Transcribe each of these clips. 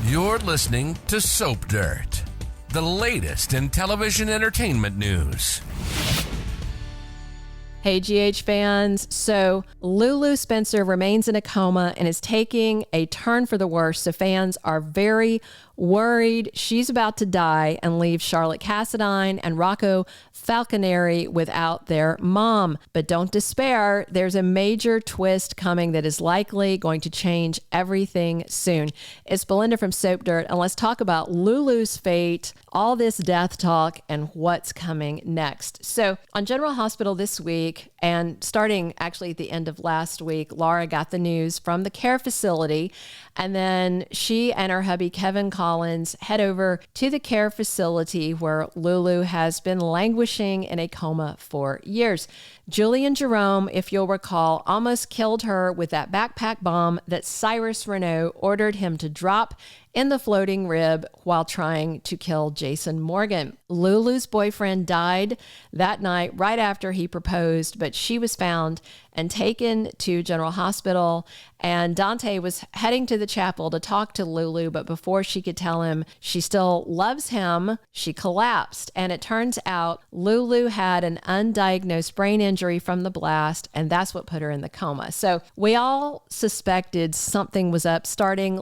You're listening to Soap Dirt, the latest in television entertainment news. Hey, GH fans. So Lulu Spencer remains in a coma and is taking a turn for the worse. So fans are very worried she's about to die and leave Scarlett Cassadine and Rocco Falconeri without their mom. But don't despair. There's a major twist coming that is likely going to change everything soon. It's Belinda from Soap Dirt, and let's talk about Lulu's fate, all this death talk, and what's coming next. So on General Hospital this week, and starting actually at the end of last week, Laura got the news from the care facility, and then she and her hubby, Kevin Collins, head over to the care facility where Lulu has been languishing in a coma for years. Julian Jerome, if you'll recall, almost killed her with that backpack bomb that Cyrus Renault ordered him to drop in the floating rib while trying to kill Jason Morgan. Lulu's boyfriend died that night right after he proposed, but she was found and taken to General Hospital. And Dante was heading to the chapel to talk to Lulu, but before she could tell him she still loves him, she collapsed. And it turns out Lulu had an undiagnosed brain injury from the blast, and that's what put her in the coma. So we all suspected something was up starting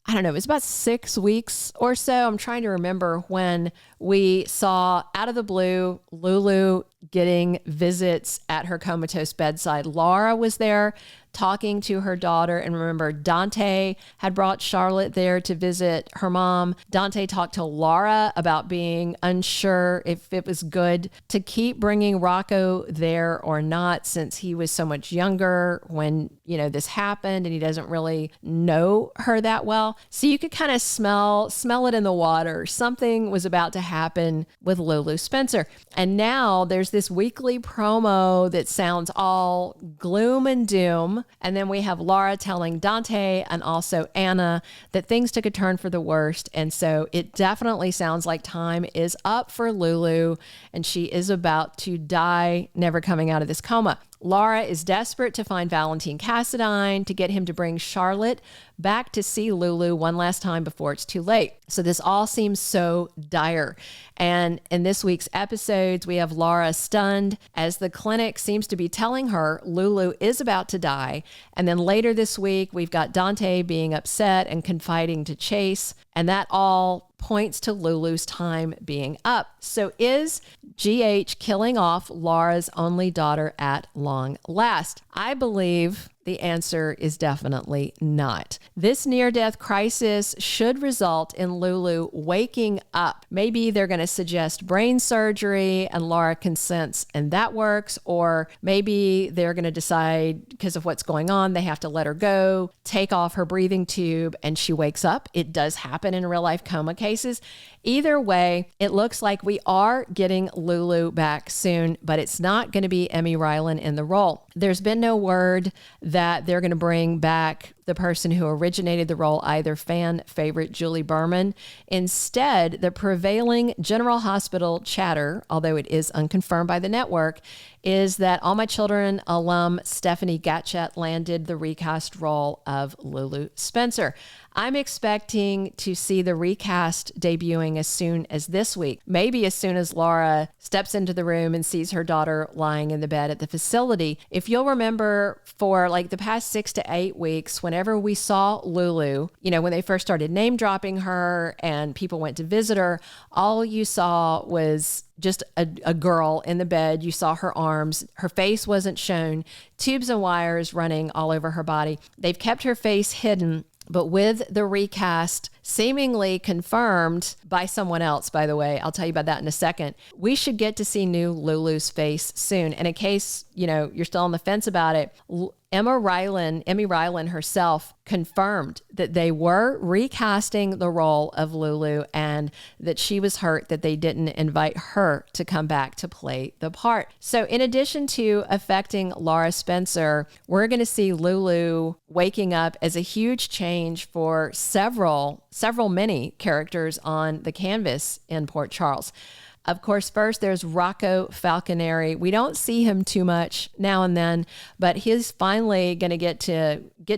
I don't know, it was about 6 weeks or so. I'm trying to remember when we saw out of the blue Lulu getting visits at her comatose bedside. Laura was there talking to her daughter. And remember, Dante had brought Charlotte there to visit her mom. Dante talked to Laura about being unsure if it was good to keep bringing Rocco there or not, since he was so much younger when, this happened and he doesn't really know her that well. So you could kind of smell it in the water. Something was about to happen with Lulu Spencer. And now there's this weekly promo that sounds all gloom and doom. And then we have Laura telling Dante and also Anna that things took a turn for the worst. And so it definitely sounds like time is up for Lulu and she is about to die, never coming out of this coma. Laura is desperate to find Valentine Cassadine to get him to bring Charlotte back to see Lulu one last time before it's too late. So this all seems so dire. And in this week's episodes, we have Laura stunned as the clinic seems to be telling her Lulu is about to die. And then later this week, we've got Dante being upset and confiding to Chase. And that all points to Lulu's time being up. So is GH killing off Laura's only daughter at long last? I believe the answer is definitely not. This near-death crisis should result in Lulu waking up. Maybe they're going to suggest brain surgery and Laura consents and that works, or maybe they're going to decide because of what's going on, they have to let her go, take off her breathing tube, and she wakes up. It does happen in real-life coma cases. Either way, it looks like we are getting Lulu back soon, but it's not going to be Emme Rylan in the role. There's been no word that they're going to bring back the person who originated the role, either fan favorite Julie Berman. Instead, the prevailing General Hospital chatter, although it is unconfirmed by the network, is that All My Children alum Stephanie Gatchett landed the recast role of Lulu Spencer. I'm expecting to see the recast debuting as soon as this week, maybe as soon as Laura steps into the room and sees her daughter lying in the bed at the facility. If you'll remember, for the past 6 to 8 weeks, whenever we saw Lulu, when they first started name dropping her and people went to visit her, all you saw was just a girl in the bed. You saw her arms. Her face wasn't shown. Tubes and wires running all over her body. They've kept her face hidden. But with the recast seemingly confirmed by someone else, by the way, I'll tell you about that in a second, we should get to see new Lulu's face soon. And in case, you're still on the fence about it, Emme Rylan herself confirmed that they were recasting the role of Lulu and that she was hurt that they didn't invite her to come back to play the part. So in addition to affecting Laura Spencer, we're going to see Lulu waking up as a huge change for many characters on the canvas in Port Charles. Of course, first there's Rocco Falconeri. We don't see him too much now and then, but he's finally going to get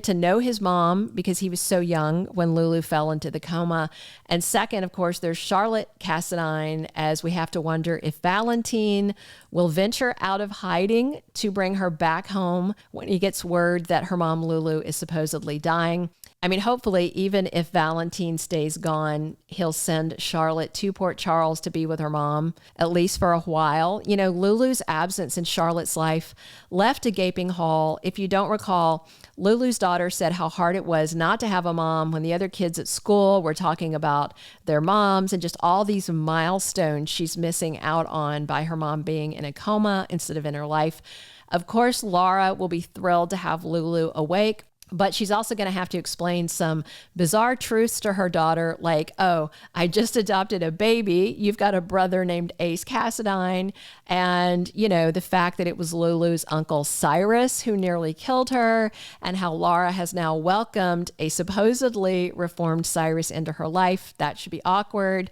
to know his mom because he was so young when Lulu fell into the coma. And second, of course, there's Scarlett Cassadine, as we have to wonder if Valentine will venture out of hiding to bring her back home when he gets word that her mom Lulu is supposedly dying. I mean, hopefully, even if Valentine stays gone, he'll send Charlotte to Port Charles to be with her mom, at least for a while. You know, Lulu's absence in Charlotte's life left a gaping hole. If you don't recall, Lulu's daughter said how hard it was not to have a mom when the other kids at school were talking about their moms and just all these milestones she's missing out on by her mom being in a coma instead of in her life. Of course, Laura will be thrilled to have Lulu awake, but she's also going to have to explain some bizarre truths to her daughter, like, oh, I just adopted a baby. You've got a brother named Ace Cassadine. And, you know, the fact that it was Lulu's uncle Cyrus who nearly killed her, and how Laura has now welcomed a supposedly reformed Cyrus into her life. That should be awkward.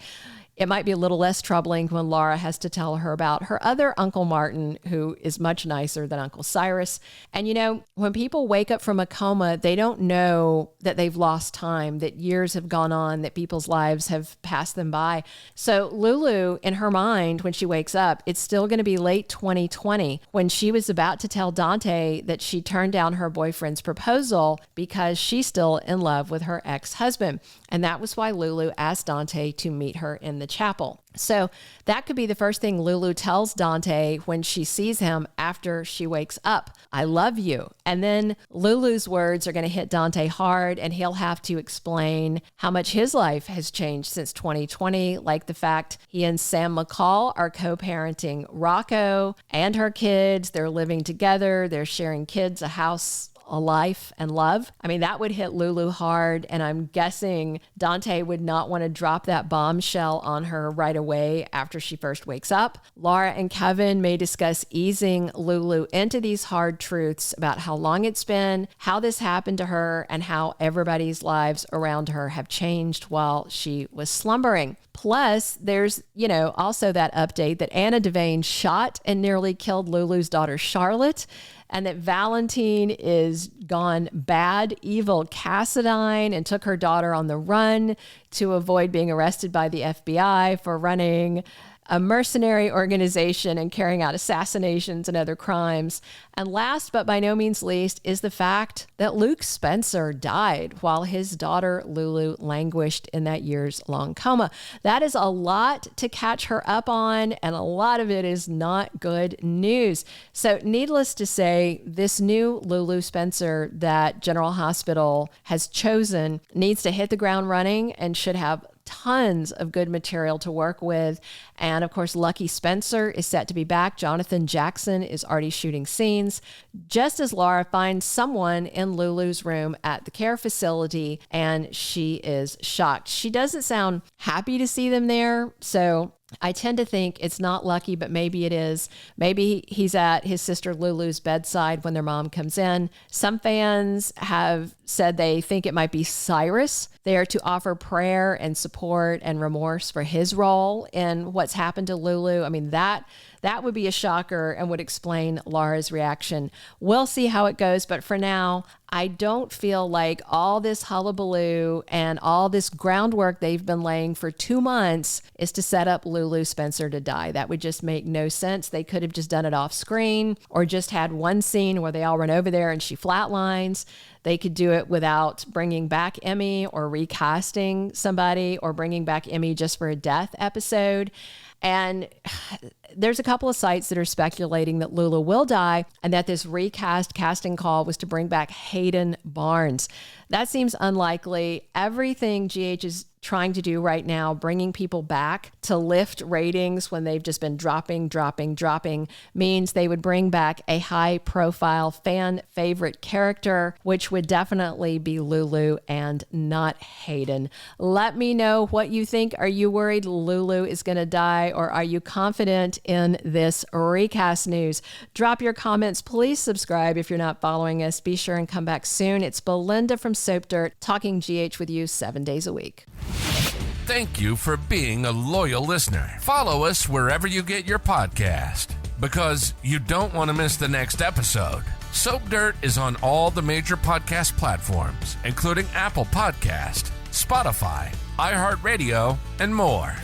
It might be a little less troubling when Laura has to tell her about her other Uncle Martin, who is much nicer than Uncle Cyrus. And, you know, when people wake up from a coma, they don't know that they've lost time, that years have gone on, that people's lives have passed them by. So Lulu, in her mind, when she wakes up, it's still going to be late 2020 when she was about to tell Dante that she turned down her boyfriend's proposal because she's still in love with her ex-husband. And that was why Lulu asked Dante to meet her in the chapel. So that could be the first thing Lulu tells Dante when she sees him after she wakes up. I love you. And then Lulu's words are going to hit Dante hard, and he'll have to explain how much his life has changed since 2020, like the fact he and Sam McCall are co-parenting Rocco and her kids. They're living together. They're sharing kids, a house, a life, and love. I mean, that would hit Lulu hard, and I'm guessing Dante would not want to drop that bombshell on her right away after she first wakes up. Laura and Kevin may discuss easing Lulu into these hard truths about how long it's been, how this happened to her, and how everybody's lives around her have changed while she was slumbering. Plus, there's, you know, also that update that Anna Devane shot and nearly killed Lulu's daughter, Charlotte, and that Valentine is gone bad, evil Cassadine, and took her daughter on the run to avoid being arrested by the FBI for running a mercenary organization and carrying out assassinations and other crimes. And last but by no means least is the fact that Luke Spencer died while his daughter Lulu languished in that years-long coma. That is a lot to catch her up on, and a lot of it is not good news. So needless to say, this new Lulu Spencer that General Hospital has chosen needs to hit the ground running and should have tons of good material to work with. And of course, Lucky Spencer is set to be back. Jonathan Jackson is already shooting scenes. Just as Laura finds someone in Lulu's room at the care facility, and she is shocked. She doesn't sound happy to see them there. So I tend to think it's not Lucky, but maybe it is. Maybe he's at his sister Lulu's bedside when their mom comes in. Some fans have said they think it might be Cyrus there to offer prayer and support and remorse for his role in what's happened to Lulu. I mean, that would be a shocker and would explain Laura's reaction. We'll see how it goes, but for now, I don't feel like all this hullabaloo and all this groundwork they've been laying for 2 months is to set up Lulu Spencer to die. That would just make no sense. They could have just done it off screen or just had one scene where they all run over there and she flatlines. They could do it without bringing back Emme or recasting somebody or bringing back Emme just for a death episode. And there's a couple of sites that are speculating that Lulu will die and that this recast casting call was to bring back Hayden Barnes. That seems unlikely. Everything GH is trying to do right now, bringing people back to lift ratings when they've just been dropping, means they would bring back a high-profile fan favorite character, which would definitely be Lulu and not Hayden. Let me know what you think. Are you worried Lulu is going to die, or are you confident in this recast news? Drop your comments. Please subscribe if you're not following us. Be sure and come back soon. It's Belinda from Soap Dirt, talking GH with you 7 days a week. thank you for being a loyal listener. Follow us wherever you get your podcast, because you don't want to miss the next episode. Soap Dirt is on all the major podcast platforms, including Apple Podcast, Spotify, iHeartRadio, and more.